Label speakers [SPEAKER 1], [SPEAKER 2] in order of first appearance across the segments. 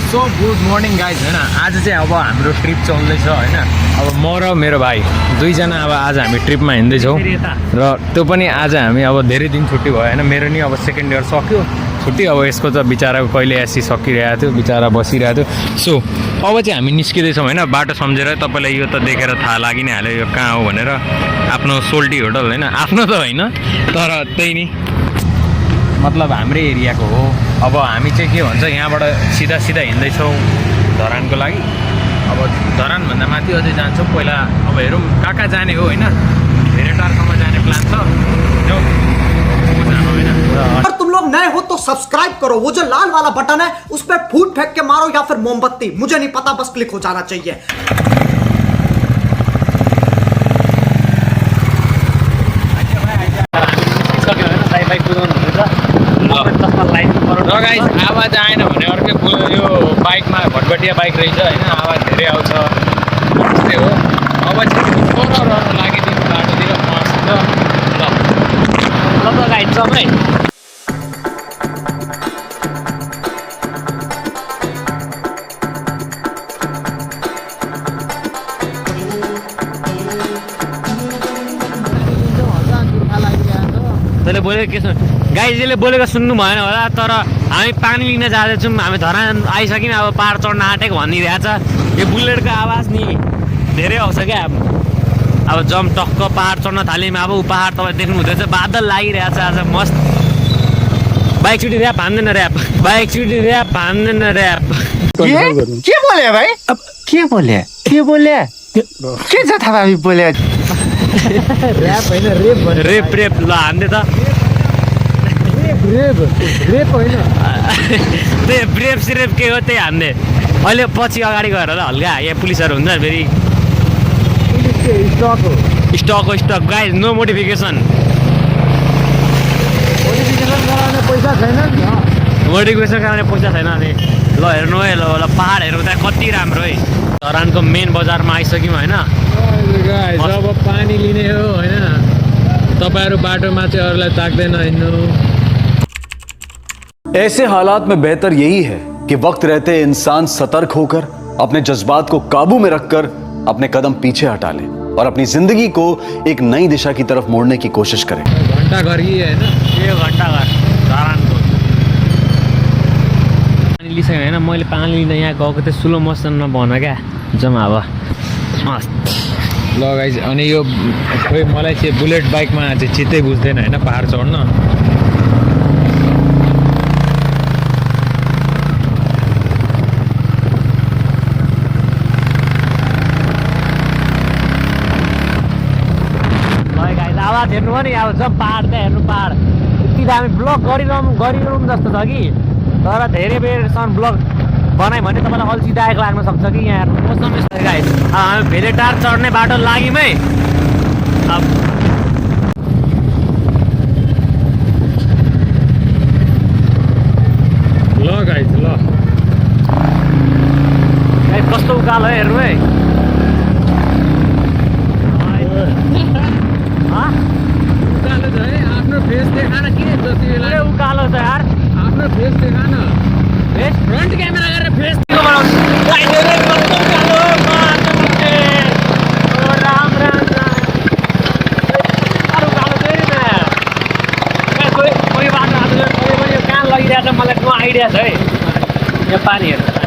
[SPEAKER 1] So good morning guys होइन आज चाहिँ अब हाम्रो ट्रिप चल्दैछ होइन अब म र मेरो भाइ दुईजना अब आज हामी ट्रिपमा हिँड्दैछौँ र त्यो पनि आज हामी अब धेरै दिन छुट्टी भयो होइन मेरो नि अब सेकेन्ड इयर सक्यो छुट्टी अब यसको त बिचरा कहिले एसी सकिरहेको थियो बिचरा बसिरहेको थियो सो अब चाहिँ हामी निस्किँदैछौँ होइन बाटो सम्झेर तपाईँलाई यो त देखेर थाहा लागि नै हाल्यो यो कहाँ हो भनेर आफ्नो सोल्टी होटल होइन आफ्नो त होइन तर त्यही नि मतलब हाम्रै एरियाको हो अब हामी चाहिँ के भन्छ यहाँबाट सिधा सिधा हिँड्दैछौँ धरानको लागि अब धरानभन्दा माथि अझै जान्छौँ पहिला अब हेरौँ कहाँ कहाँ जाने हो होइन धेरै टाढासम्म जाने प्लान छ
[SPEAKER 2] अगर तुम लोग नए हो तो सब्सक्राइब करो वो जो लाल वाला बटन है उस पर फूट फेंक के मारो या फिर मोमबत्ती मुझे नहीं पता बस क्लिक हो जाना चाहिए
[SPEAKER 1] आवाज आएन भने अर्कै यो बाइकमा भटभटिया बाइक रहेछ होइन आवाज धेरै आउँछ त्यस्तै हो अब चाहिँ रहनु लागिदिनु बाटोतिर मस्त ल गाइड सबै
[SPEAKER 3] तैँले बोलेको के गाइजले बोलेको सुन्नु भएन होला तर हामी पानी लिन जाँदैछौँ हामी धरान आइसक्यौँ अब पहाड चढ्न आँटेको भनिरहेछ यो बुलेटको आवाज नि धेरै आउँछ क्या अब जम टक्क पहाड चढ्न थाल्यौँ अब पहाड तपाईँ देख्नु हुँदैछ बादल लागिरहेछ आज मस्त बाइक छुटी ऱ्याप हान्दैन ऱ्याप बाइक छुटी ऱ्याप हान्दैन ऱ्याप
[SPEAKER 4] के बोले भाइ के बोले के बोले के जथाभावी बोले
[SPEAKER 1] ऱ्याप होइन रेप
[SPEAKER 3] रेप रेप ल हान्दै त
[SPEAKER 1] रेप होइन
[SPEAKER 3] ब्रेप सिरेप के हो त्यही हान्ने अहिले पछि अगाडि गएर होला हल्का यहाँ पुलिसहरू हुन्छ फेरि स्टक हो स्टक गाइज नो मोडिफिकेसन
[SPEAKER 1] पैसा छैन
[SPEAKER 3] मोडिफिकेसन कारण पैसा छैन अनि ल हेर्नु है ल पहाड हेर्नु त्यहाँ कति राम्रो है धरानको मेन बजारमा आइसक्यौँ होइन
[SPEAKER 1] जब पानी लिने हो होइन तपाईँहरू बाटोमा चाहिँ अरूलाई ताक्दैन हिँड्नु
[SPEAKER 5] ऐसे हालात में बेहतर यही है कि वक्त रहते इंसान सतर्क होकर अपने जज्बात को काबू में रखकर अपने कदम पीछे हटा ले और अपनी जिंदगी को एक नई दिशा की तरफ मोड़ने की कोशिश करें।
[SPEAKER 1] घन्टा घर कि होइन
[SPEAKER 3] यो घन्टा घर धरानको पानी लिइसक्यो होइन मैले पानी लिन यहाँ गएको थिएँ स्लो मोसनमा भन क्या जम्मा अब मस्त
[SPEAKER 1] ल गाइज अनि यो खोइ मलाई चाहिँ बुलेट बाइकमा चाहिँ चित्तै बुझ्दैन होइन पहाड चढ्न
[SPEAKER 3] आवाज हेर्नु हो नि अब जब पहाड त्यहाँ हेर्नु पहाड यति दामी ब्लग गरिरहँ जस्तो छ कि तर धेरै बेरसम्म ब्लग बनायो भने तपाईँलाई अल्छिदायक लाग्न सक्छ कि यहाँ हेर्नु मौसम गाइस हामी भेलेटार चढ्ने बाटो लाग्यौँ है अब
[SPEAKER 1] ल गाइज ल
[SPEAKER 3] कस्तो उकालो है हेर्नु है
[SPEAKER 1] उकालो छ है आफ्नो फेस देखान के जति बेला
[SPEAKER 3] उकालो छ यार
[SPEAKER 1] आफ्नो फेस देखान
[SPEAKER 3] फेस
[SPEAKER 1] फ्रन्ट क्यामेरा गरेर फेस
[SPEAKER 3] मलाई को आइडिया छ है यहाँ पानीहरू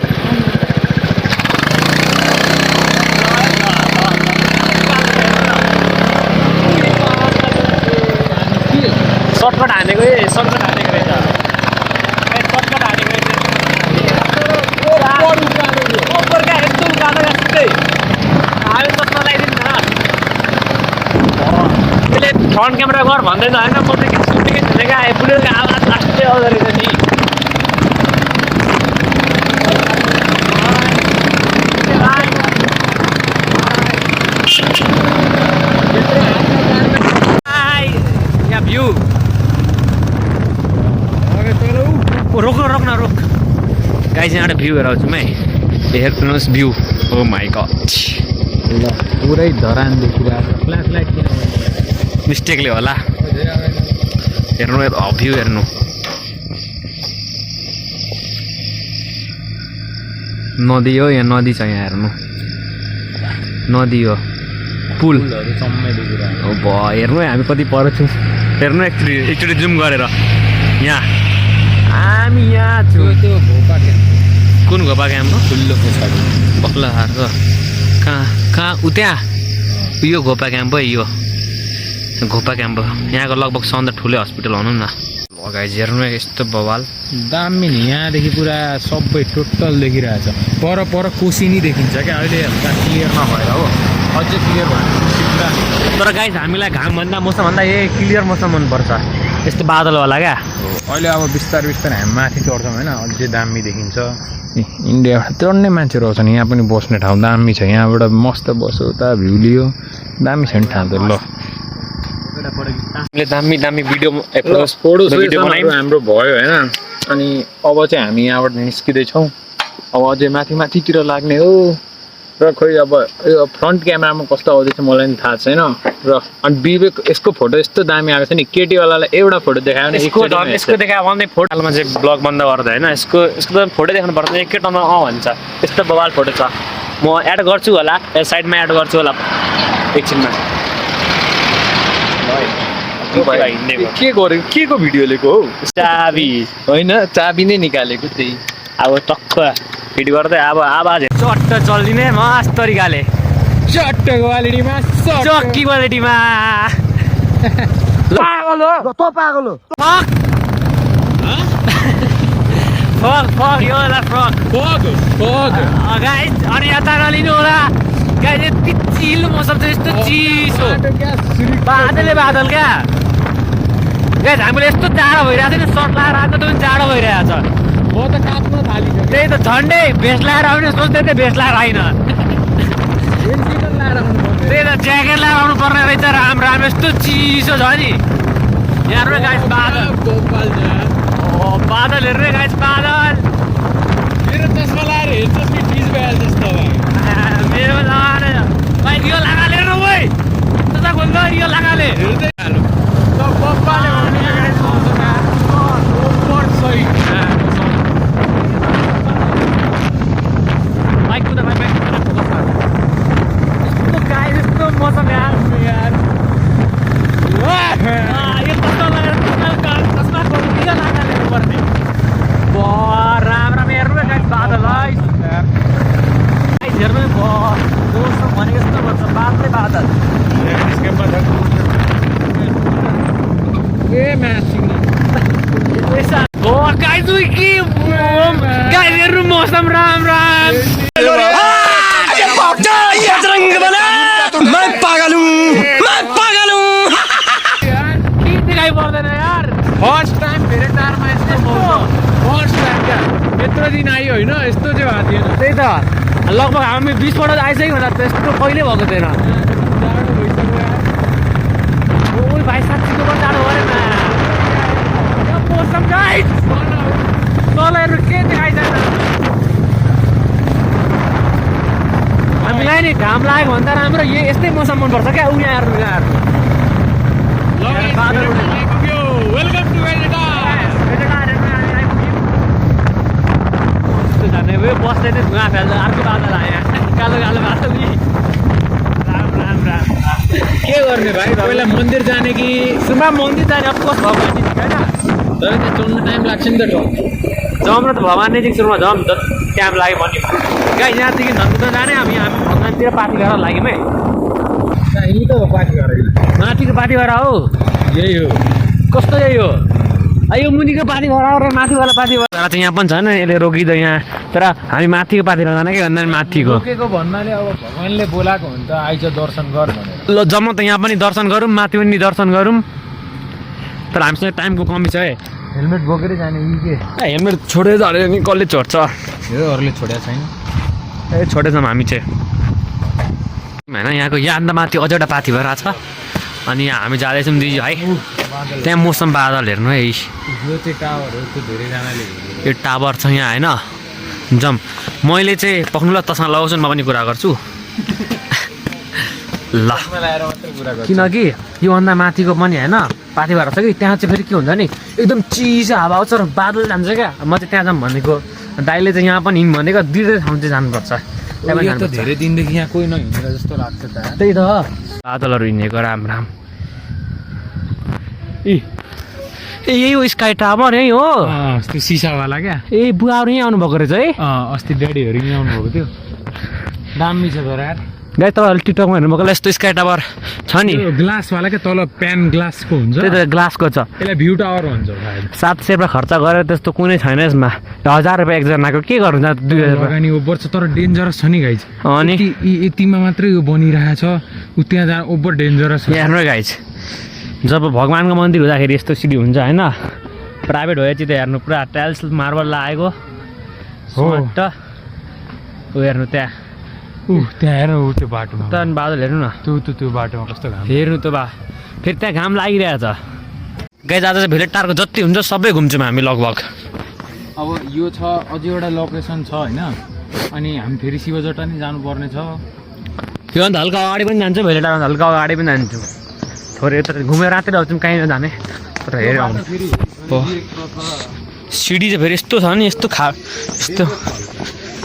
[SPEAKER 3] सर्टकट हानेको सर्टकट हानेको रहेछ सर्टकट हानेको रहेछ यस्तो उकालो यस्तै हामी चस्मा लगाइदिनु न त्यसले फ्रन्ट क्यामेरा गर भन्दैन होइन म चाहिँ सुटिङ झुलेको आएँ बुलेटको आवाज लास्टै आउँदो रहेछ नि यहाँ भ्यू रोक रोक न रोक गाइज यहाँबाट भ्यू हेर आउँछु है हेर्नुहोस् भ्यू ओ माई गड
[SPEAKER 1] ल पुरै धरान देखिरहेको फ्ल्यास लाइट किन
[SPEAKER 3] मिस्टेकले होला हेर्नु भ्यू हेर्नु नदी हो यहाँ नदी छ यहाँ हेर्नु नदी हो पुल अब हेर्नु है हामी कति पर छौँ हेर्नु एकचोटि जुम गरेर यहाँ हामी यहाँ छौँ कुन घोपा क्याम्प हो ठुलो बक्ला हार्छ कहाँ उ त्यहाँ यो घोपा क्याम्प हो यो घोपा क्याम्प हो यहाँको लगभग सबभन्दा ठुलै हस्पिटल भनौँ न गाइज हेर्नु यस्तो बवाल
[SPEAKER 1] दामी नि यहाँदेखि पुरा सबै टोटल देखिरहेछ पर कोसी नै देखिन्छ क्या अहिले हल्का क्लियर नभएर हो अझै क्लियर भएन
[SPEAKER 3] तर गाइज हामीलाई घामभन्दा मौसमभन्दा यही क्लियर मौसम मनपर्छ यस्तो बादल होला क्या
[SPEAKER 1] अहिले अब बिस्तारै हामी माथि चढ्छौँ होइन अझै दामी देखिन्छ इन्डियाबाट चढ्ने मान्छेहरू आउँछन् यहाँ पनि बस्ने ठाउँ दामी छ यहाँबाट मस्त बस्यो उता भ्यू लियो दामी छ नि ठाउँ त ल
[SPEAKER 3] दामी दामी भिडियो
[SPEAKER 1] बनायौँ हाम्रो भयो होइन अनि अब चाहिँ हामी यहाँबाट निस्किँदैछौँ अब अझै माथितिर लाग्ने हो र खोइ अब यो फ्रन्ट क्यामेरामा कस्तो आउँदैछ मलाई पनि थाहा छैन र अनि विवेक यसको फोटो यस्तो दामी आएको छ नि केटीवालालाई एउटा फोटो देखायो भने
[SPEAKER 3] यसको देखायो भने फोटोमा चाहिँ ब्लग बन्द गर्दा होइन यसको त फोटो देखाउनु पर्छ एकैटामा भन्छ यस्तो बवाल फोटो छ म एड गर्छु होला साइडमा एड गर्छु होला एकछिनमा
[SPEAKER 1] के गर्यो के को भिडियो लिएको हो
[SPEAKER 3] चाबी
[SPEAKER 1] होइन चाबी नै निकालेको त्यही
[SPEAKER 3] अब टक्क फिट गर्दै अब आवाज चट्ट चल्दिने मस्त तरिकाले
[SPEAKER 1] चट्ट क्वालिटीमा
[SPEAKER 3] चक्की क्वालिटीमा
[SPEAKER 2] पागल हो तो पागल हो
[SPEAKER 3] फक यो होला फक गाइस अनि यता नलिनु होला गाइस यति चिल मौसम छ यस्तो चिसो बादल क्या गाइस हामीले यस्तो जाडो भइरहेको छ नि सर्ट लगाएर आएको त पनि जाडो भइरहेको छ
[SPEAKER 1] म त काट्न थालिसकेँ
[SPEAKER 3] त्यही त झन्डै भेस्ट लगाएर आउने सोच्दै थिएँ भेस्ट लगाएर आइन त्यही त ज्याकेट लगाएर आउनु पर्ने रहेछ राम यस्तो चिसो छ नि यहाँ गाइस बादल हेर्नु गाइस बादल
[SPEAKER 1] मेरो चस्मा लगाएर हेर्छस् कि फिज भइहाल्छ जस्तो
[SPEAKER 3] मेरो लगाएर भाइ यो लगाले हेर्नु भाइ त खोल्छ यो लगाले
[SPEAKER 1] हेर्दै हालौँ त बप्पाले भने
[SPEAKER 3] बाइक कुदा गाइस यस्तो मौसम यार यो कस्तो लगाएर चस्मा खोल्नु लगाले पर्ने राम हेर्नु गाइस बादल है हेर्नु दोस्तो भनेको जस्तो भन्छ बादल गाइस हेर्नु मौसम राम दिखाइ पर्दैन यार
[SPEAKER 1] फर्स्ट टाइम भेरेटारमा यस्तो मौसम फर्स्ट टाइम क्या यत्रो दिन आयो होइन यस्तो चाहिँ भएको थिएन
[SPEAKER 3] त्यही त लगभग हामी 20 पल्ट आइसक्यो होला त्यस्तो कहिले भएको थिएन
[SPEAKER 1] जाडो भइसक्यो
[SPEAKER 3] ओइ भाइ साँच्चीको पनि जाडो गरेन मौसम गाइस तलहरू के देखाइँदैन हामीलाई नि घाम लाग्यो भने त राम्रो यस्तै मौसम मनपर्छ क्या उनीहरू
[SPEAKER 1] वेलकम टु
[SPEAKER 3] बस्दै चाहिँ धुवा फाल्छ अर्को बादल आयो कालो बादल नि राम
[SPEAKER 1] के गर्ने भाइ पहिला मन्दिर जाने कि
[SPEAKER 3] सुनमा मन्दिर जाने अफकोर्स भगवान् नजिक होइन
[SPEAKER 1] तर त्यहाँ चढ्नु टाइम लाग्छ नि त
[SPEAKER 3] जाउँ र त भगवान् नजिक सुरुमा जाउँ त क्याम्प लाग्यो भन्ने गाई यहाँदेखि धनकुटा जाने हामी भगवान्तिर पार्टी गरेर लाग्यौँ है
[SPEAKER 1] यहीँ त पार्टी गरेर
[SPEAKER 3] माथिको पार्टी गरेर हो
[SPEAKER 1] यही हो
[SPEAKER 3] कस्तो यही हो यो मुनिको पार्टी गरेर माथिवाला पार्टी गरेर चाहिँ यहाँ पनि छ नि यसले रोकिँदो यहाँ तर हामी माथिको पार्टीमा जाने कि भन्दा माथिको
[SPEAKER 1] रोकेको भन्नाले अब भगवान्ले बोलाएको हुन्छ आइज दर्शन गर भनेर
[SPEAKER 3] ल जम्मा त यहाँ पनि दर्शन गरौँ माथि पनि दर्शन गरौँ तर हामीसँग टाइमको कमी छ है
[SPEAKER 1] हेलमेट बोकेरै जाने यी के
[SPEAKER 3] हेलमेट छोडेर झऱ्यो नि कसले छोड्छ
[SPEAKER 1] योहरूले छोडेको छैन
[SPEAKER 3] ए छोडेछौँ हामी चाहिँ होइन यहाँको याद माथि अझ एउटा पाथी भएर छ अनि यहाँ हामी जाँदैछौँ दिदी है त्यहाँ मौसम बादल हेर्नु है
[SPEAKER 1] यो चाहिँ टावर हो त्यो धेरैजनाले
[SPEAKER 3] यो टावर छ यहाँ होइन जम मैले चाहिँ पक्नुलाई तसमा लगाउँछु म पनि कुरा गर्छु ल
[SPEAKER 1] लगाएर मात्रै कुरा गर्छु
[SPEAKER 3] किनकि योभन्दा माथिको पनि होइन पाथी भएर छ कि त्यहाँ चाहिँ फेरि के हुन्छ नि एकदम चिसो हावा आउँछ र बादल जान्छ क्या म चाहिँ त्यहाँ जाऊँ भनेको दाइले चाहिँ यहाँ पनि हिँड्नु भनेको दुईवटै ठाउँ चाहिँ जानुपर्छ त्यहाँ पनि
[SPEAKER 1] यो त
[SPEAKER 3] जानुपर्छ।
[SPEAKER 1] धेरै दिनदेखि यहाँ कोही नहिँडेर जस्तो लाग्छ त
[SPEAKER 3] त्यही त बादलहरू हिँडेको राम राम ए यही हो स्काई टावर यही हो
[SPEAKER 1] त्यो सिसावाला क्या
[SPEAKER 3] ए बुवाहरू यहीँ आउनुभएको रहेछ है
[SPEAKER 1] अस्ति ड्याडीहरू यहाँ आउनुभएको थियो दामी छ तर यार
[SPEAKER 3] गाई तपाईँहरूले टिकटकमा हेर्नुभएको यस्तो स्काई टावर छ नि
[SPEAKER 1] त्यो ग्लासवाला क्या तल प्यान ग्लासको हुन्छ
[SPEAKER 3] त्यही त ग्लासको छ
[SPEAKER 1] त्यसलाई भ्यू टावर भन्छ सायद
[SPEAKER 3] 700 रुपियाँ खर्च गरेर त्यस्तो कुनै छैन यसमा 1000 रुपियाँ एकजनाको के गर्नु 2000 रुपियाँ
[SPEAKER 1] लगानी ओभर छ तर डेन्जरस छ नि गाइज
[SPEAKER 3] अनि
[SPEAKER 1] यतिमा मात्रै यो बनिरहेको छ उ त्यहाँ जहाँ ओभर डेन्जरस छ
[SPEAKER 3] यहाँ हाम्रो गाई छ जब भगवान्को मन्दिर हुँदाखेरि यस्तो सिडी हुन्छ होइन प्राइभेट भएपछि त हेर्नु पुरा टाइल्स मार्बल लागेको
[SPEAKER 1] हो।
[SPEAKER 3] हो ऊ हेर्नु त्यहाँ
[SPEAKER 1] त्यहाँ हेर ऊ त्यो बाटोमा
[SPEAKER 3] त अनि बादल हेर्नु न
[SPEAKER 1] त्यो बाटोमा कस्तो घाम
[SPEAKER 3] हेर्नु त बा फेरि त्यहाँ घाम लागिरहेछ गाइज आज चाहिँ भेलेटारको जति हुन्छ सबै घुम्छौँ हामी लगभग
[SPEAKER 1] अब यो छ अझै एउटा लोकेसन छ होइन अनि हामी फेरि शिवजटा नि जानुपर्ने छ
[SPEAKER 3] योभन्दा हल्का अगाडि पनि जान्छु भेलेटारभन्दा हल्का अगाडि पनि जान्छु थोरै यता घुमेर रातै आउँछौँ कहीँ नजाने तर हेरेर आउनु हो सिडी चाहिँ फेरि यस्तो छ नि यस्तो यस्तो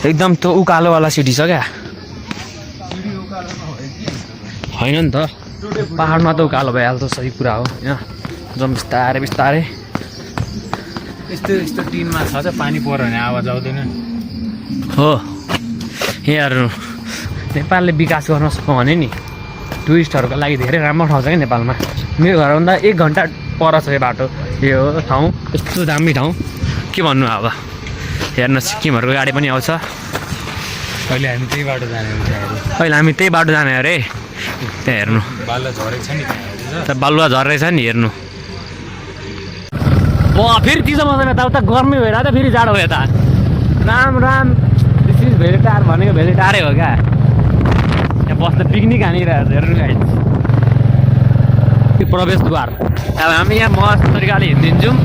[SPEAKER 3] एकदम त्यो उकालोवाला सिडी छ क्या होइन नि त पाहाडमा त उकालो भइहाल्छ सही कुरा हो होइन जम बिस्तारै बिस्तारै
[SPEAKER 1] यस्तो टिनमा छ त पानी पऱ्यो भने आवाज आउँदैन
[SPEAKER 3] हो यहाँ हेर्नु नेपालले विकास गर्न सक्यो भने नि टुरिस्टहरूको लागि धेरै राम्रो ठाउँ छ क्या नेपालमा मेरो घरभन्दा 1 घन्टा पर छ यो बाटो यो ठाउँ यस्तो दामी ठाउँ के भन्नु अब हेर्नु सिक्किमहरूको गाडी पनि आउँछ
[SPEAKER 1] अहिले हामी त्यही बाटो जाने हुन्छ
[SPEAKER 3] अहिले हामी त्यही बाटो जाने अरे त्यहाँ हेर्नु
[SPEAKER 1] बाल्ला झरेको छ नि
[SPEAKER 3] त बालुवा झर्दैछ नि हेर्नु फेरि चिसो मौसम यता उता गर्मी भएर त फेरि जाडो भयो यता राम राम दिस इज भेलेटार भनेको भेलेटारै हो क्या यहाँ बस्दा पिकनिक हानिरहेको छ हेर्नु गाइस त्यो प्रवेशद्वार अब हामी यहाँ मस्त तरिकाले हिँडिदिन्छौँ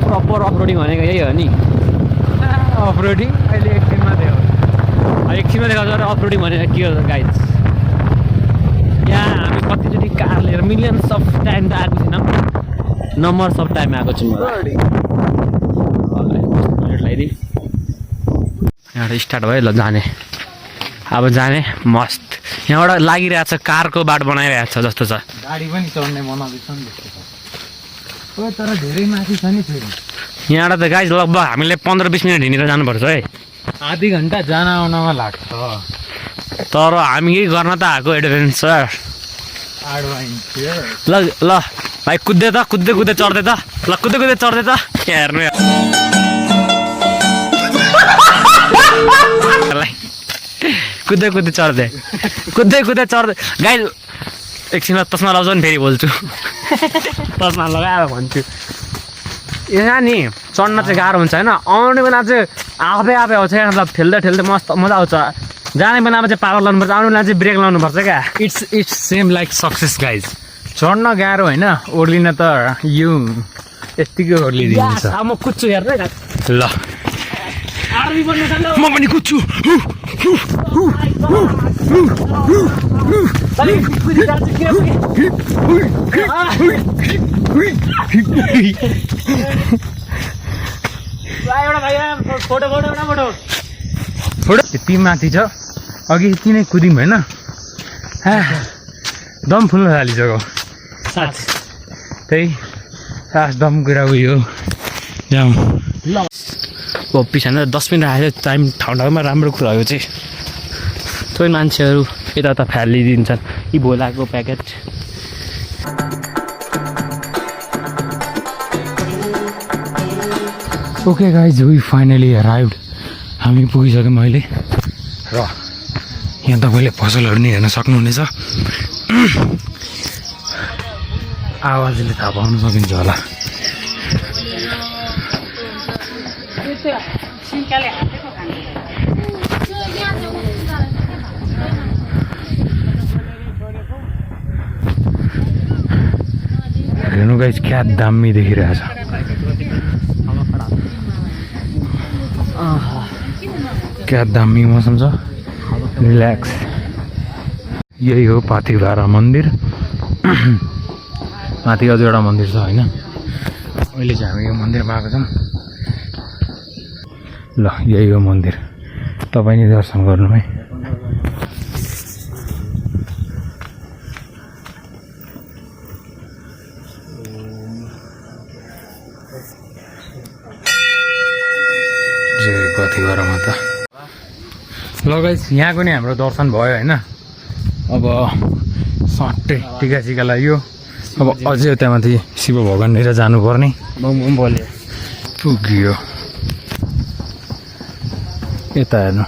[SPEAKER 3] प्रपर अफरोडिङ भनेको यही हो नि
[SPEAKER 1] अफरोडिङ अहिले एकछिनमा थियो
[SPEAKER 3] एकछिनमा देखाउँछ र अफरोडिङ भनेको के हो गाइस यहाँ हामी कतिचोटि कार लिएर मिलियन्स अफ टाइम त आएको छैनौँ नम्बर्स अफ टाइम आएको छु यहाँबाट स्टार्ट भयो ल जाने अब जाने मस्त यहाँबाट लागिरहेको छ कारको बाटो बनाइरहेको छ जस्तो छ
[SPEAKER 1] गाडी पनि चढ्ने बनाउँदैछ नि जस्तो छ तर धेरै माथि छ नि फेरि
[SPEAKER 3] यहाँबाट त गाइस लगभग हामीले 15-20 मिनट हिँडेर जानुपर्छ है
[SPEAKER 1] आधी घन्टा जान आउनमा लाग्छ
[SPEAKER 3] तर हामी के गर्न त आएको एडभेन्चर
[SPEAKER 1] एडभेन्चर
[SPEAKER 3] ल ल भाइ कुद्दै त कुद्दै कुद्दै चढ्दै त ल कुद्दै कुद्दै चढ्दै त यहाँ हेर्नु कुद्दै कुद्दै चढ्दै कुद्दै कुद्दै चढ्दै गाई एकछिनमा तस्मा लगाउँछ नि फेरि बोल्छु तस्मा लगाएर भन्छु यहाँ नि चढ्न चाहिँ गाह्रो हुन्छ होइन आउने बेला चाहिँ आफै आफै आउँछ क्या मतलब ठेल्दै ठेल्दै मस्त मजा आउँछ जाने बेलामा चाहिँ पावर लाउनुपर्छ आउने बेला चाहिँ ब्रेक लाउनुपर्छ क्या
[SPEAKER 1] it's same like success guys चढ्न गाह्रो होइन ओर्लिन त यो यत्तिकै ओर्लिदिन्छ
[SPEAKER 3] म कुद्छु हेर्दै
[SPEAKER 1] ल म पनि कुद्छु फोटो यति माथि छ अघि यति नै कुद्यौँ होइन दम फुल्न थालिसक्यो त्यही सास दम कुरा उयो जाउँ
[SPEAKER 3] हो पछाडि 10 मिनट आएर टाइम ठाउँ ठाउँमा राम्रो कुरा हो चाहिँ थोरै मान्छेहरू यता फालिदिन्छन् यी भोलाको packet
[SPEAKER 1] okay guys we finally arrived हामी पुगिसक्यौँ अहिले र यहाँ तपाईँले पसलहरू नि हेर्न सक्नुहुनेछ आवाजले थाहा पाउन सकिन्छ होला हेर्नु गाइज क्या दामी देखिरहेछ क्या दामी मौसम छ रिल्याक्स यही हो पाथिभारा मन्दिर। माथि अझ एउटा मन्दिर छ होइन। अहिले चाहिँ हामी यो मन्दिरमा आएको छौँ। ल यही हो मन्दिर, तपाईँ नि दर्शन गर्नु है। जय पाथिभारा माता। ल गाइस यहाँको नि हाम्रो दर्शन भयो होइन। अब सट्टै टिका सिका लाग्यो। अब अझै त्यहाँ माथि शिव भगवाननिर जानुपर्ने
[SPEAKER 3] बोल्यो
[SPEAKER 1] पुग्यो। यता हेर्नु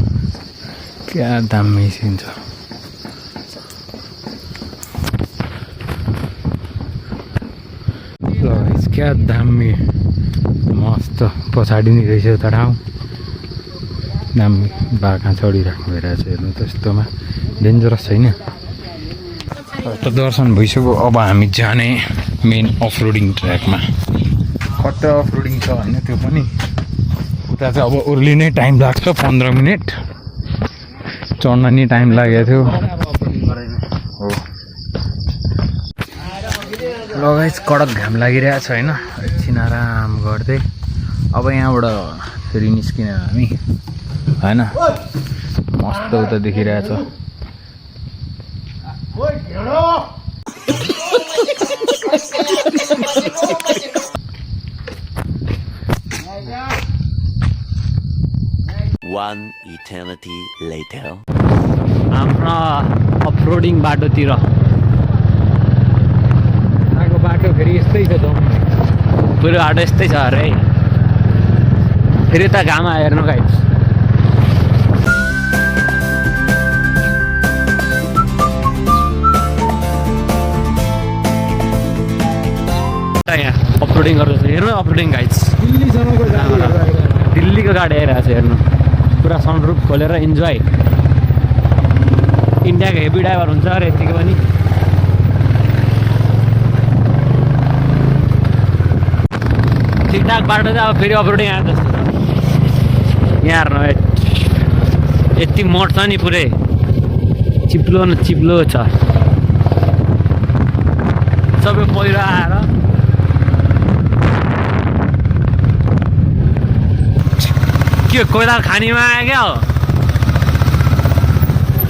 [SPEAKER 1] क्या दामी सिन छ। ल गाइस क्या दामी मस्त पछाडि नै रहेछ उता ठाउँ। दामी बाघा चढिराख्नु भइरहेछ हेर्नु त। यस्तोमा डेन्जरस छैन त। दर्शन भइसक्यो। अब हामी जाने मेन अफरोडिङ ट्र्याकमा। कता अफरोडिङ छ होइन त्यो पनि। उता चाहिँ अब उर्लिनै टाइम लाग्छ 15 मिनट। चढ्न नि टाइम लागेको थियो हो। ल गाइस कडक घाम लागिरहेछ होइन। एकछिन आराम गर्दै अब यहाँबाट फेरि निस्किन हामी होइन। मस्त उता देखिरहेछ।
[SPEAKER 6] One eternity later.
[SPEAKER 3] हाम्रो अफरोडिङ बाटोतिर
[SPEAKER 1] यहाँको बाटो फेरि यस्तै छ जाउँ।
[SPEAKER 3] पुरो बाटो यस्तै छ अरे। फेरि त घाम हेर्नु गाइस। यहाँ अफरोडिङ गर्दैछ हेर्नु। अफरोडिङ गाइस
[SPEAKER 1] दिल्लीसम्मको
[SPEAKER 3] दिल्लीको गाडी आइरहेको छ हेर्नु। पुरा सनरुफ खोलेर इन्जोय। इन्डियाको हेभी ड्राइभर हुन्छ अरे यतिको पनि। ठिकठाक बाटो चाहिँ अब फेरि अफरोडिङ आएको जस्तो छ। यहाँ हेर्नु यति मोड छ नि पुरै चिप्लो न चिप्लो छ। सबै पहिरो आएर के कोइला खानीमा आयो क्या हो।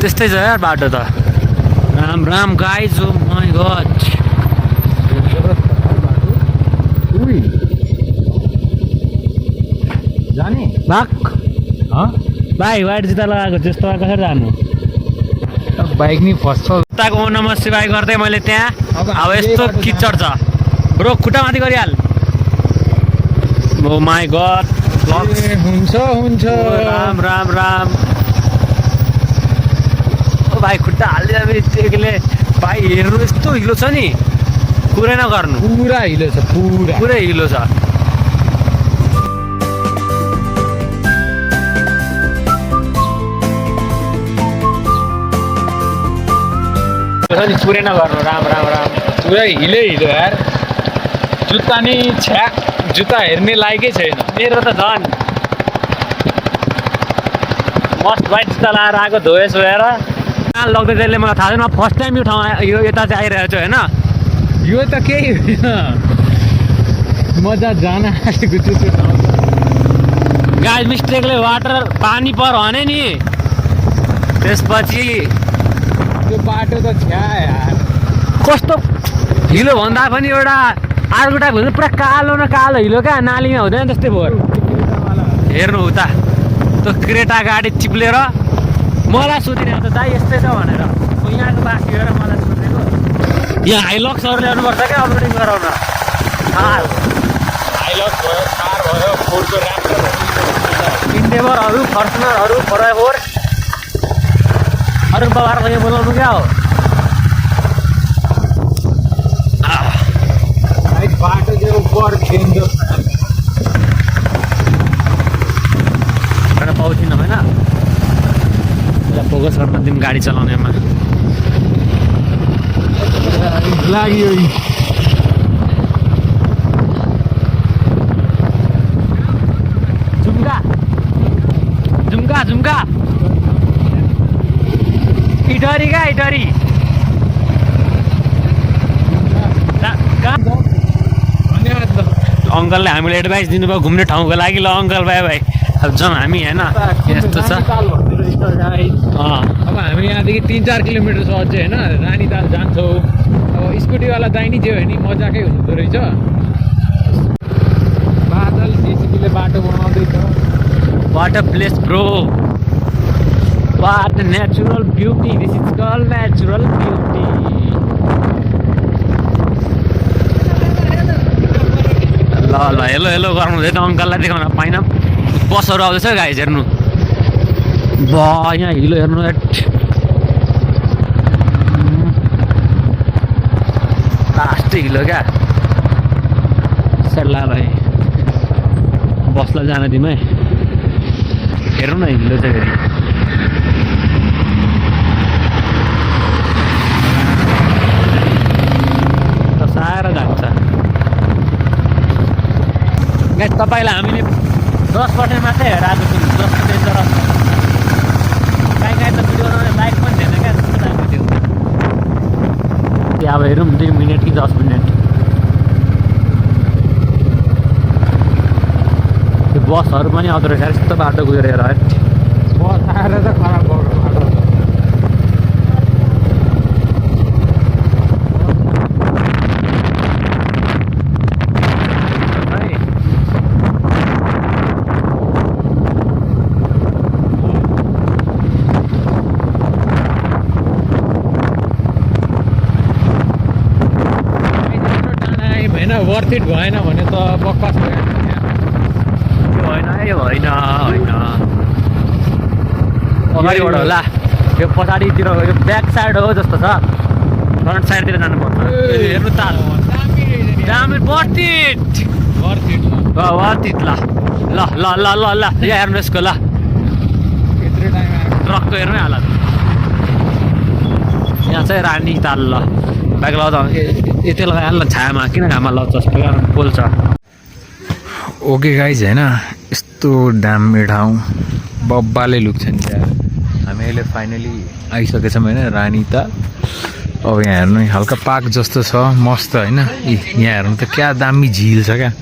[SPEAKER 3] त्यस्तै छ यार बाटो त। Ram Ram guys. Oh my god
[SPEAKER 1] जाने
[SPEAKER 3] भाग भाइ वाइट जुत्ता लगाएको त्यस्तोमा कसरी जानु।
[SPEAKER 1] बाइक नि फस्छ।
[SPEAKER 3] खुट्टाको ओम नमः शिवाय गर्दै मैले त्यहाँ अब यस्तो किचड छ ब्रो। खुट्टा माथि गरिहाल। ओ माई गड
[SPEAKER 1] हुन्छ हुन्छ।
[SPEAKER 3] राम राम राम। ओ भाइ खुट्टा हालिदिँदा फेरि टेकले भाइ हेर्नु यस्तो हिलो छ नि कुरै नगर्नु।
[SPEAKER 1] पुरा हिलो छ
[SPEAKER 3] पुरै हिलो छ। पुरै नगर्नु। राम राम राम।
[SPEAKER 1] पुरै हिलो यार। जुत्ता नि छ्याक जुत्ता हेर्ने लायकै छैन।
[SPEAKER 3] मेरो त झन् मस्ट वाइट जुत्ता लगाएर आएको धोए सोएर कहाँ लग्दै त्यसले मलाई थाहा छैन। फर्स्ट टाइम यो ठाउँ यो यता चाहिँ आइरहेको छु होइन।
[SPEAKER 1] यो त केही होइन मजा जान आएको छु त्यो ठाउँ।
[SPEAKER 3] गाइस मिस्टेकले वाटर पानी पर भने नि त्यसपछि
[SPEAKER 1] त्यो बाटो त छ्या यार।
[SPEAKER 3] कस्तो हिलो भन्दा पनि एउटा अर्को टाइप हुन्छ। पुरा कालो न कालो हिलो क्या नालीमा हुँदैन त्यस्तै भयो। हेर्नु उता त्यो क्रेटा गाडी चिप्लेर मलाई सोधिरहेको छ दाइ यस्तै छ भनेर। यहाँको बाँकी भएर मलाई सोधेको यहाँ हाइलक्सहरू ल्याउनुपर्छ क्या अपलोडिङ गराउन।
[SPEAKER 1] हाइलक्स भयो थार भयो फोरको ऱ्याप्टर
[SPEAKER 3] इन्डेभरहरू फर्चुनरहरू 4x4 अरू बाबाहरूलाई यहाँ बोलाउनु क्या हो।
[SPEAKER 1] बाटो चाहिँ ऊपर खेल्दो
[SPEAKER 3] एउटा पाउँथिन होइन। त्यसलाई फोकस गर्न दिन गाडी चलाउनेमा
[SPEAKER 1] लाग्यो।
[SPEAKER 3] झुम्का झुम्का झुम्का इटरी क्या इटरी। अङ्कलले हामीलाई एडभाइस दिनुभयो घुम्ने ठाउँको लागि। ल अङ्कल बाई बाई। अब जाउँ हामी होइन यस्तो छ।
[SPEAKER 1] अब हामी यहाँदेखि 3-4 किलोमिटर छ अझै होइन, रानीताल जान्छौँ। अब स्कुटीवाला दाहिनी जे हो नि मजाकै हुँदो रहेछ। बादल जेसीबीले बाटो बनाउँदैछ।
[SPEAKER 3] What a place bro, what natural beauty, this is call natural beauty. ल ल हेलो हेलो गर्नु हुँदैन अङ्कललाई देखाउन पाइन। बसहरू आउँदैछ गाइज हेर्नु। ब यहाँ हिलो हेर्नु लास्टै हिलो क्या। सल्लाह भाइ बसलाई जान दिमै हेर्नु न हिलो चाहिँ फेरि। साह्रो जान्छ गाइस। तपाईँलाई हामीले 10% मात्रै हेरेर आएको छौँ, 10% तर काहीँ काहीँ त भिडियो बनाउने बाइक पनि थिएन क्या। अब हेरौँ 2 मिनट कि 10 मिनट। त्यो बसहरू पनि आउँदो रहेछ यस्तो बाटो गुजेर है।
[SPEAKER 1] बस आएर त खराब भयो बाटो। वर्थ इट भएन भने त बक्वास भयो।
[SPEAKER 3] होइन यो होइन होइन अगाडिबाट होला, यो पछाडितिर यो ब्याक साइड हो जस्तो छ। फ्रन्ट साइडतिर जानुपर्छ। हेर्नु ताल दामी worth it
[SPEAKER 1] worth it
[SPEAKER 3] worth it. ल ल ल ल ल ल यहाँ हेर्नु यसको। ल
[SPEAKER 1] यत्रो टाइम
[SPEAKER 3] ट्रकको हेर्नु है हालत। यहाँ चाहिँ रानी ताल। ल बाइक लगाउँदा यति लगाइहाल्नु छायामा, किन घाममा लगाउँछ जस्तो पोल्छ।
[SPEAKER 1] ओके गाइज होइन, यस्तो दामी ठाउँ बब्बाले लुक्छ नि त्यहाँ। हामी अहिले फाइनली आइसकेछौँ होइन रानीताल। अब यहाँ हेर्नु हल्का पार्क जस्तो छ मस्त होइन। यहाँ हेर्नु त क्या दामी झिल छ क्या,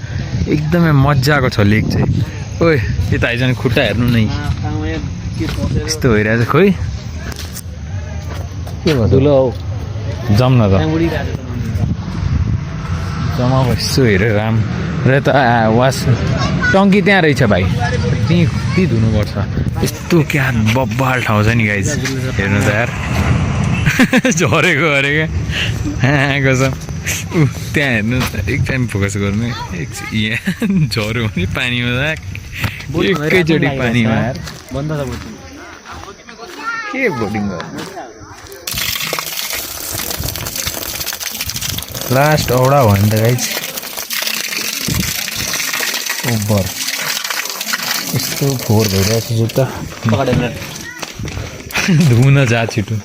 [SPEAKER 1] एकदमै मजाको छ लेक चाहिँ। ओए यता आइज खुट्टा हेर्नु नै यस्तो भइरहेछ। खोइ के भयो ठुलो हौ जाउँ न त जमा यस्तो हेरेर राम र त वास टङ्की त्यहाँ रहेछ भाइ, त्यहीँ धुनुपर्छ। यस्तो क्या बब्बाल ठाउँ छ नि गाइज हेर्नु त यार। झरेको अरे क्या कसम। त्यहाँ हेर्नु एक टाइम फोकस गर्नु यहाँ झऱ्यो भने पानीमा एकैचोटि पानीमा यार के बोटिङ गर्नु। लास्ट औडा भयो नि त गाइज ओभर यस्तो फोहोर भइरहेछ जुत्ता धुन जा छिटो।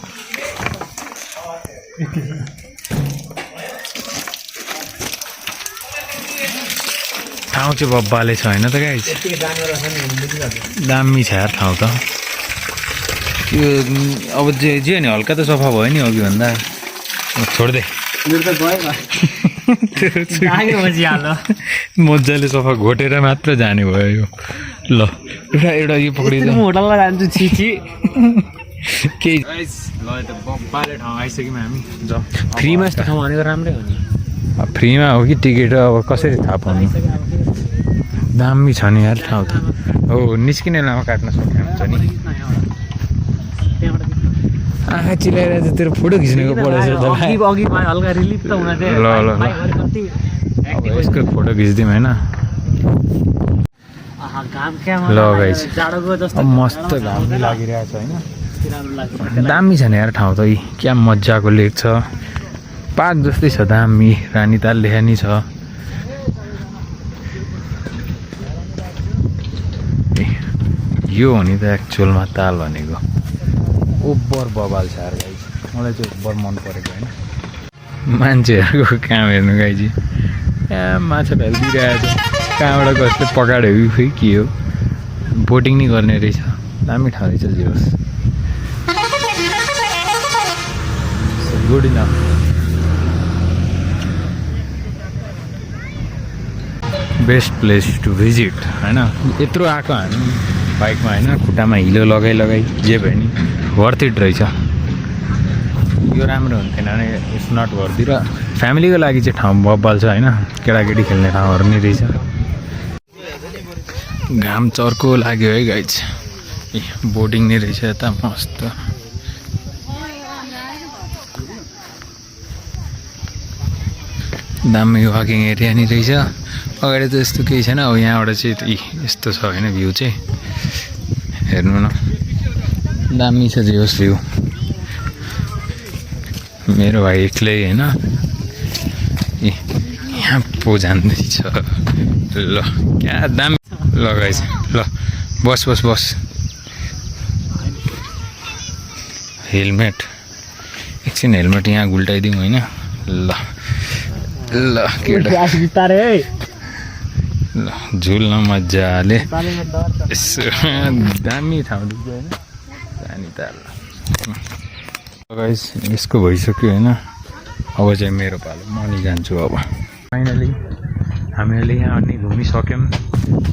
[SPEAKER 1] ठाउँ चाहिँ बब्बाले छ होइन त गाइज, दामी छ यार ठाउँ त। त्यो अब जे नि हल्का त सफा भयो नि अघि भन्दा। छोड्दै मजाले सफा घोटेर मात्र जाने भयो यो। ल एउटा यो पक्रिँदा
[SPEAKER 3] होटलमा जान्छु छिची
[SPEAKER 1] केही ल त बब्बाले ठाउँ आइसक्यौँ हामी। जाउँ
[SPEAKER 3] फ्रीमा यस्तो ठाउँ भनेको राम्रै हो नि।
[SPEAKER 1] फ्रीमा हो कि टिकट अब कसरी थाहा पाउनु। दामी छ नि यार ठाउँ त। हो निस्किने लामा काट्न सक्ने हुन्छ नि। आँखा चिलाइरहेको तेरो फोटो खिच्नेको पढेछ त
[SPEAKER 3] अघि हल्का रिलिफ त हुन चाहिँ।
[SPEAKER 1] ल ल ल अब यसको फोटो खिचिदिउँ होइन। ल गाइस अब मस्त घाम लागिरहेको छ होइन। दामी छ नि यार ठाउँ त। क्या मजाको लेक छ, पार्क जस्तै छ दामी। रानीताल लेखा नि छ। यो हो नि त एक्चुअलमा ताल भनेको। ओभर बबाल छ यार गाइज, मलाई चाहिँ ओभर मन परेको होइन। मान्छेहरूको काम हेर्नु गाइजी, यहाँ माछा ढालिदिइरहेको छ। कहाँबाट कसले पकाडो हो खोइ के हो। बोटिङ नि गर्ने रहेछ, दामी ठाउँ रहेछ। जे होस् good enough. Best place to visit होइन यत्रो आएको हामी बाइकमा होइन खुट्टामा हिलो लगाइ जे भयो नि वर्थ इट रहेछ यो राम्रो हुन्थेन भने इट्स नट वर्दी र फ्यामिलीको लागि चाहिँ ठाउँ बब्बल छ होइन केटाकेटी खेल्ने ठाउँहरू नि रहेछ घाम चर्को लाग्यो है गाइज ए बोटिङ नै रहेछ यता मस्त दामी वाकिङ एरिया नि रहेछ अगाडि त यस्तो केही छैन अब यहाँबाट चाहिँ यस्तो छ होइन भ्यू चाहिँ हेर्नु न दामी छ जे होस् भ्यू मेरो भाइ एक्लै होइन ए यहाँ पो जाँदैछ ल क्या दामी लगाएछ ल बस हेलमेट एकछिन हेलमेट यहाँ गुल्टाइदिउँ होइन ल केटा ल झुल्न मजाले यसो दामी ठाउँ देख्यो होइन जानी त गाइस यसको भइसक्यो होइन अब चाहिँ मेरो पालो म नि जान्छु अब फाइनली हामीले यहाँ अनि घुमिसक्यौँ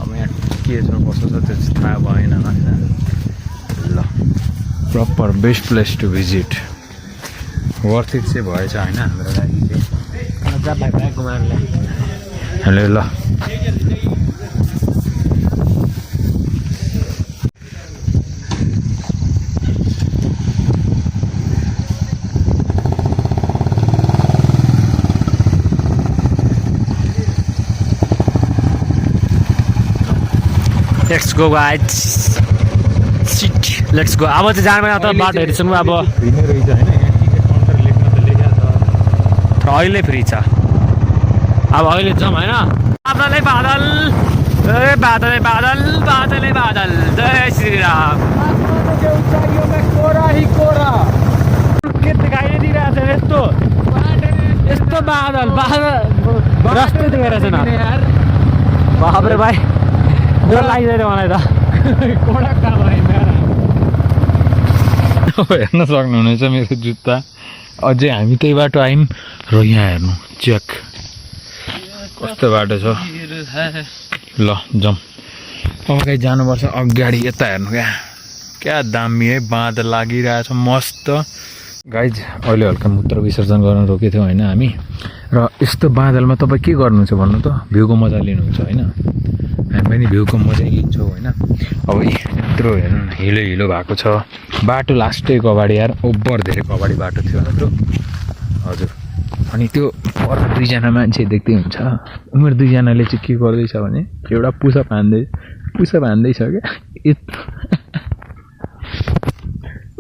[SPEAKER 1] अब यहाँ के छ कसो छ त्यो चाहिँ थाहा भएन होइन ल proper best place to visit worth it चाहिँ भएछ होइन हाम्रो लागि चाहिँ हेलो ल
[SPEAKER 3] let's go guys sit let's go अब चाहिँ जानु त बाटो हेर्छौँ अब
[SPEAKER 1] फ्री नै रहेछ होइन यहाँ टिकट काउन्टर लेख्न त लेखेको छ
[SPEAKER 3] अहिले फ्री छ अब अहिले जाउँ होइन बादलै बादल ए बादलै बादल बादलै बादल जय श्रीराम के दिखाइ दिइरहेको छ यस्तो यस्तो बादल रस्तै देखेर छैन बाबरे भाइ डर लागिँदैन मलाई त
[SPEAKER 1] हेर्न सक्नुहुनेछ मेरो जुत्ता अझै हामी त्यही बाटो आयौँ र यहाँ हेर्नु चेक कस्तो बाटो छ ल जाउँ अब कहीँ जानुपर्छ अगाडि यता हेर्नु क्या दामी है बाँदर लागिरहेछ मस्त गाइज अहिले हल्का मूत्र विसर्जन गर्न रोकेको थियौँ होइन हामी र यस्तो बादलमा तपाईँ के गर्नुहुन्छ भन्नु त भ्यूको मजा लिनुहुन्छ होइन हामी पनि भ्यूको मजा लिन्छौँ होइन अब यत्रो हेर्नु न हिलो भएको छ बाटो लास्टैको अगाडि यार ओभर धेरै अगाडि बाटो थियो हाम्रो हजुर अनि त्यो पर दुईजना मान्छे देख्दै हुन्छ उनीहरू दुईजनाले चाहिँ के गर्दैछ भने एउटा पुसअप हान्दैछ क्या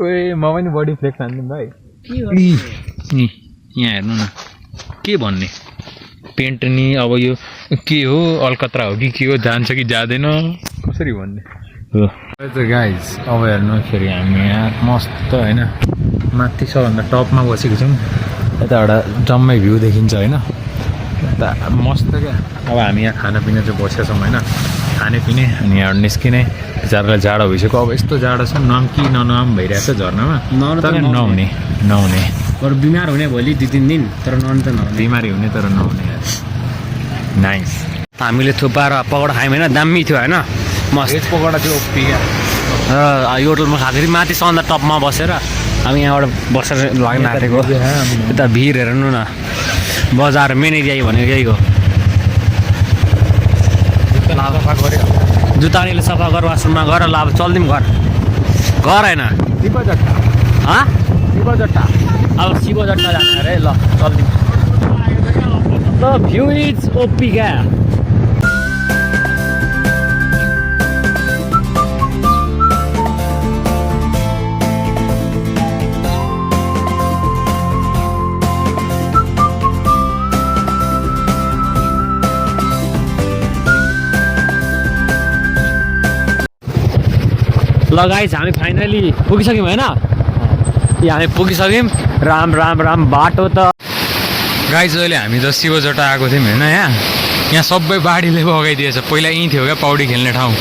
[SPEAKER 1] ओए म पनि बडी फ्लेक्स हान्दिउँ भाइ यहाँ हेर्नु न के भन्ने पेन्ट नि अब यो के हो अलकत्रा हो कि के हो जान्छ कि जाँदैन कसरी भन्ने ल गाइज अब हेर्नुखेरि हामी यहाँ मस्त होइन माथि सबभन्दा टपमा बसेको छौँ यताबाट जम्मै भ्यू देखिन्छ होइन यता मस्त क्या अब हामी यहाँ खानापिना चाहिँ बसेका छौँ होइन खाने पिने अनि यहाँ निस्किने बिचारालाई जाडो भइसक्यो अब यस्तो जाडो छ नम कि ननुहाम भइरहेको छ झर्नामा तर नहुने
[SPEAKER 3] बरु बिमार हुने भोलि 2-3 दिन तर नहुने त नहुने
[SPEAKER 1] बिमारी हुने तर नहुने नाइस
[SPEAKER 3] हामीले थुक्पा र पकौडा खायौँ होइन दामी थियो होइन मस्त
[SPEAKER 1] पकौडा चाहिँ ओपी क्या
[SPEAKER 3] र यो होटलमा खाएको थिएँ माथि सन्दा टपमा बसेर हामी यहाँबाट बसेर लाग्न आँटेको यता भिड हेर्नु न बजार मेन एरिया भनेको यही हो जुत्ता अहिले सफा गर वासरुममा गएर ल अब चल्दिउँ घर होइन अब शिवजट्टा जाने अरे ल चल्दिउँ द भ्यू इज ओपी क्या ल गाइज हामी फाइनली पुगिसक्यौँ होइन हामी पुगिसक्यौँ राम बाटो त
[SPEAKER 1] गाइज अहिले हामी त शिवजटा आएको थियौँ होइन यहाँ सबै बाढीले बगाइदिएछ पहिला यहीँ थियो क्या पौडी खेल्ने ठाउँ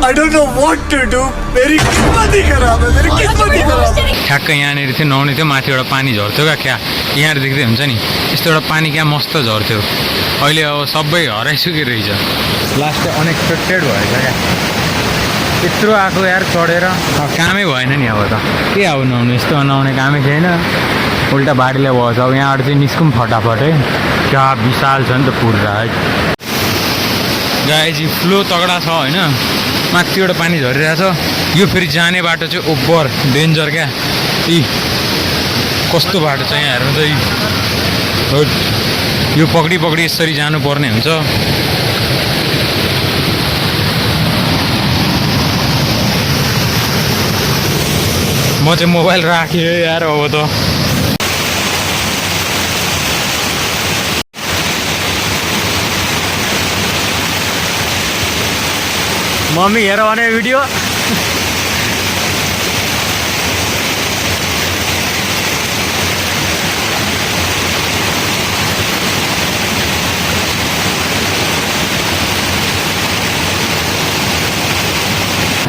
[SPEAKER 2] I don't know what to do. मेरी किस्मत ही खराब है, मेरी किस्मत ही खराब है।
[SPEAKER 1] ठ्याक्कै यहाँनिर थियो नुहाउने थियो, माथि एउटा पानी झर्थ्यो क्या क्या यहाँ देख्दै हुन्छ नि यस्तो एउटा पानी क्या मस्त झर्थ्यो। अहिले अब सबै हराइसक्यो रहेछ। लास्ट अनएक्सपेक्टेड भएछ क्या यत्रो आएको यार चढेर अब कामै भएन नि अब त के अब नुहाउनु यस्तो नहुने कामै थिएन उल्टा बाढीले भएछ। अब यहाँबाट चाहिँ निस्कौँ फटाफट है क्या विशाल छ नि त पुरा है गाइज फ्लो तगडा छ होइन माथिबाट पानी झरिरहेछ यो फेरि जाने बाटो चाहिँ ओभर डेन्जर क्या यी कस्तो बाटो छ यहाँ हेर्नु त यो पक्डी पक्डी यसरी जानुपर्ने हुन्छ। म चाहिँ मोबाइल राखेँ यार अब त
[SPEAKER 3] मम्मी हेर भने भिडियो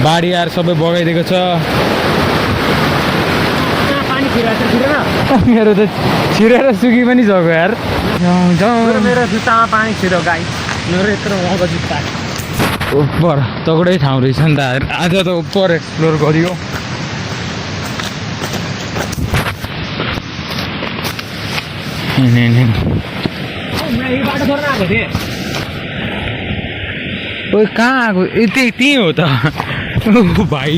[SPEAKER 1] बाढी यार सबै बगाइदिएको छ।
[SPEAKER 3] पानी छिरेर
[SPEAKER 1] मेरो त छिरेर सुकी पनि सक्यो यार।
[SPEAKER 3] मेरो जुत्तामा पानी छिरो गाई मेरो यत्रो उहाँको जुत्ता
[SPEAKER 1] उपर तगडै ठाउँ रहेछ नि त आज त उपर एक्सप्लोर गरियो।
[SPEAKER 3] यो बाटो छोड्न आएको थिएँ
[SPEAKER 1] ओ कहाँ आएको त्यही हो त भाइ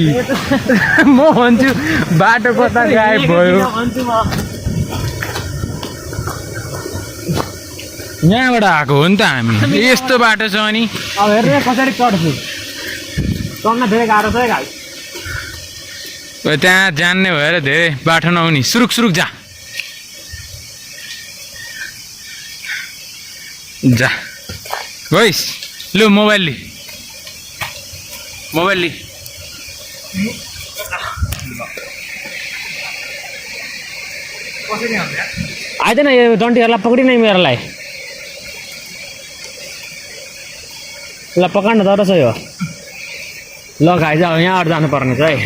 [SPEAKER 1] म भन्छु बाटो कता गायब भयो। यहाँबाट आएको हो नि त हामी यस्तो बाटो छ अनि
[SPEAKER 3] अब हेर्नु कसरी चढ्छु चढ्न धेरै गाह्रो छ है गाई।
[SPEAKER 1] त्यहाँ जान्ने भएर धेरै बाटो नहुने सुरुक सुरुक जा जा गइस लु मोबाइल लि
[SPEAKER 3] आइदेन यो डन्टीहरूलाई पक्रिनै मेरोलाई ल पकाउन तर छ यो ल गाई चाहिँ अब यहाँबाट जानुपर्ने छ है।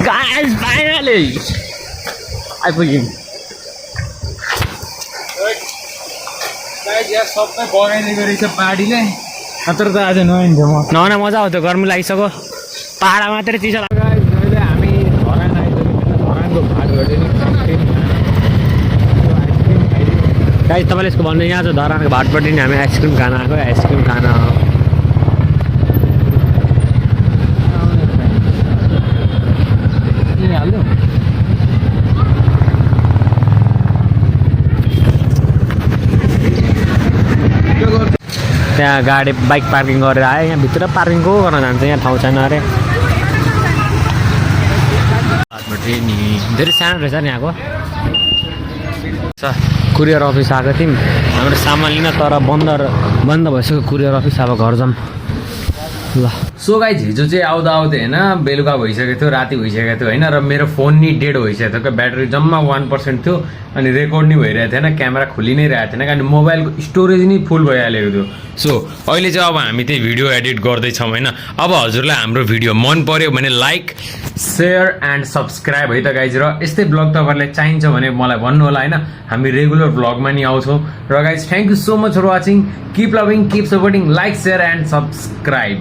[SPEAKER 3] गाइस फाइनली आइपुग्यौँ।
[SPEAKER 1] सबै बगाइदिएको रहेछ बाढीले नत्र त आज नआइन्थ्यो म
[SPEAKER 3] नहुन मजा आउँथ्यो गर्मी लागिसक्यो पाहाडमा मात्रै चिसो लाग्छ।
[SPEAKER 1] अहिले हामी धरान आइसक्यो धरानको घाटबाट
[SPEAKER 3] गाई तपाईँले यसको भन्नु यहाँ चाहिँ धरानको भाटपट्टि नि हामी आइसक्रिम खान आएको आइसक्रिम खान त्यहाँ गाडी बाइक पार्किङ गरेर आयो यहाँ भित्र पार्किङ को गर्न जान्छ यहाँ ठाउँ छैन अरे नि धेरै सानो रहेछ नि यहाँको कुरियर अफिस आएको थियौँ हाम्रो सामान लिन तर बन्द भइसक्यो कुरियर अफिस अब घर जाऊँ ल।
[SPEAKER 1] सो गाइज हिजो चाहिँ आउँदा आउँदै होइन बेलुका भइसकेको थियो राति भइसकेको थियो होइन र मेरो फोन नि डेड भइसकेको थियो क्या ब्याट्री जम्मा 1% थियो अनि रेकर्ड नि भइरहेको थिएन क्यामेरा खोलि नै रहेको थिएन किनभने मोबाइलको स्टोरेज नि फुल भइहालेको थियो। सो अहिले चाहिँ अब हामी त्यही भिडियो एडिट गर्दैछौँ होइन। अब हजुरलाई हाम्रो भिडियो मन पर्यो भने लाइक सेयर एन्ड सब्सक्राइब है त गाइज र यस्तै ब्लग तपाईँहरूलाई चाहिन्छ भने मलाई भन्नु होला होइन हामी रेगुलर ब्लगमा नि आउँछौँ र guys thank you so much for watching keep loving keep supporting like share and subscribe.